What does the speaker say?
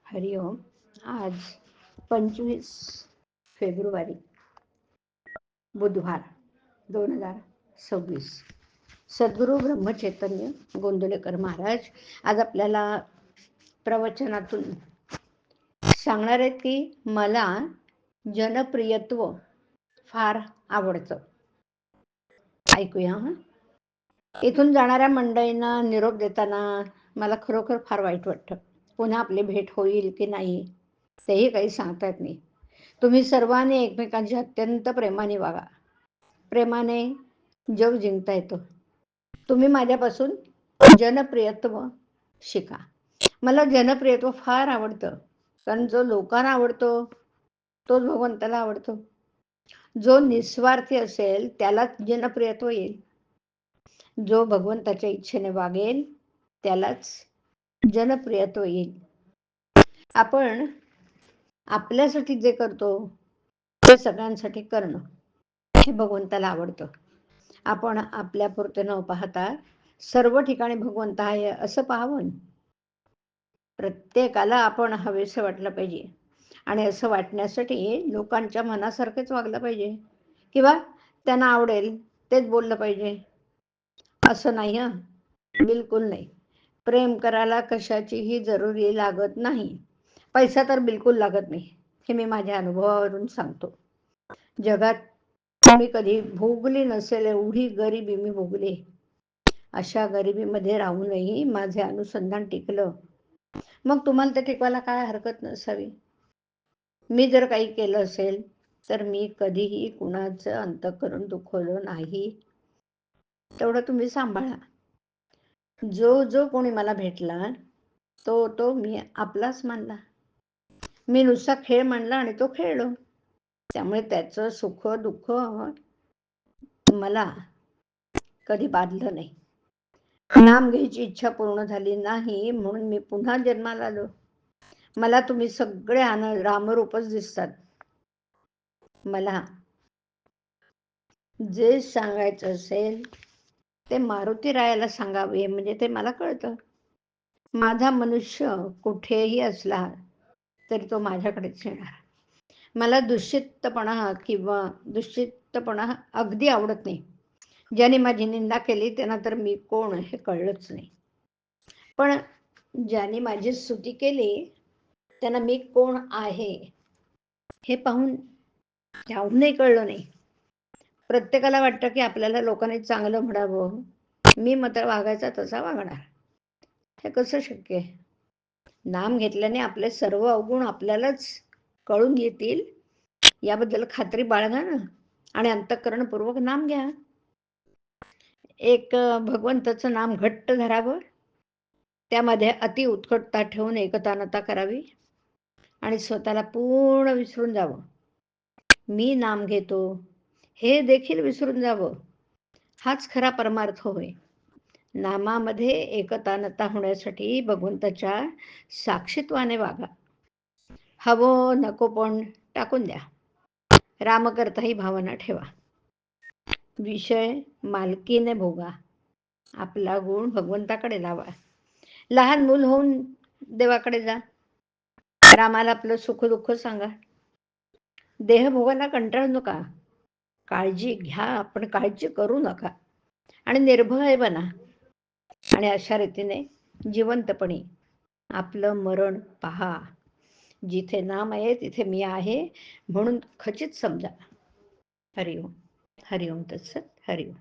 हरिओम. आज 25 फेब्रुवारी बुधवार 2026. सद्गुरू ब्रह्मचैतन्य गोंदवलेकर महाराज आज आपल्याला प्रवचनातून सांगणार आहेत की मला जनप्रियत्व फार आवडतं. ऐकूया. इथून जाणाऱ्या मंडळींना निरोप देताना मला खरोखर फार वाईट वाटतं. पुन्हा आपली भेट होईल की नाही तेही काही सांगता येत नाही. तुम्ही सर्वांनी एकमेकांशी अत्यंत प्रेमाने वागा. प्रेमाने जग जिंकता येतं. तुम्ही माझ्यापासून जनप्रियत्व शिका. मला जनप्रियत्व फार आवडतं, कारण जो लोकांना आवडतो तोच भगवंताला आवडतो. जो निस्वार्थी असेल त्यालाच जनप्रियत्व येईल. जो भगवंताच्या इच्छेने वागेल त्यालाच जनप्रियत्व येईल. आपण आपल्यासाठी जे करतो ते सगळ्यांसाठी करणं हे भगवंताला आवडतं. आपण आपल्यापुरते न पाहता सर्व ठिकाणी भगवंत आहे असं पाहावं. प्रत्येकाला आपण हवेसं वाटलं पाहिजे आणि असं वाटण्यासाठी लोकांच्या मनासारखेच वागलं पाहिजे किंवा त्यांना आवडेल तेच बोललं पाहिजे असं नाही. बिलकुल नाही. प्रेम करायला कशाचीही जरुरी लागत नाही. पैसा तर बिलकुल लागत नाही. हे मी माझ्या अनुभवावरून सांगतो. जगात मी कधी भोगली नसेल एवढी गरिबी मी भोगली. अशा गरिबीमध्ये राहूनही माझे अनुसंधान टिकलं. मग तुम्हाला ते टिकवायला काय हरकत नसावी. मी जर काही केलं असेल तर मी कधीही कुणाचं अंतःकरण दुखवलं नाही. तेवढं तुम्ही सांभाळा. जो कोणी मला भेटला तो मी आपलाच मानला. मी नुसता खेळ मानला आणि तो खेळलो. त्यामुळे त्याचं सुख दुःख मला कधी बाधलं नाही. नाम घ्यायची इच्छा पूर्ण झाली नाही म्हणून मी पुन्हा जन्माला आलो. मला तुम्ही सगळे रामरूपच दिसतात. मला जे सांगायचं असेल ते मारुती रायाला सांगावे म्हणजे ते मला कळतं. माझा मनुष्य कुठेही असला तरी तो माझ्याकडेच येणार. मला दुष्टितपणा अगदी आवडत नाही. ज्याने माझी निंदा केली त्यांना तर मी कोण हे कळलंच नाही. पण ज्याने माझी स्तुती केली त्यांना मी कोण आहे हे पाहून त्याहूनही कळलं नाही. प्रत्येकाला वाटतं की आपल्याला लोकांनी चांगलं म्हणावं. मी मात्र वागायचा तसा वागणार. हे कसं शक्य आहे? नाम घेतल्याने आपले सर्व अवगुण आपल्यालाच कळून येतील याबद्दल खात्री बाळगा ना आणि अंतःकरणपूर्वक नाम घ्या. एक भगवंताचं नाम घट्ट धरावं. त्यामध्ये अति उत्कटता ठेवून एकतानता करावी आणि स्वतःला पूर्ण विसरून जावं. मी नाम घेतो हे देखील विसरून जावं. हाच खरा परमार्थ होय. नामामध्ये एकतानता होण्यासाठी भगवंताच्या साक्षीत्वाने वागा. हवं नको पण टाकून द्या. राम करता ही भावना ठेवा. विषय मालकीने भोगा. आपला गुण भगवंताकडे लावा. लहान मूल होऊन देवाकडे जा. रामाला आपलं सुख दुःख सांगा. देहभोगाला कंटाळू नका. काळजी घ्या पण काळजी करू नका आणि निर्भय बना. आणि अशा रीतीने जिवंतपणे आपलं मरण पहा. जिथे नाम आहे तिथे मी आहे म्हणून खचित समजा. हरिओम. हरिओम तत्सत. हरिओम.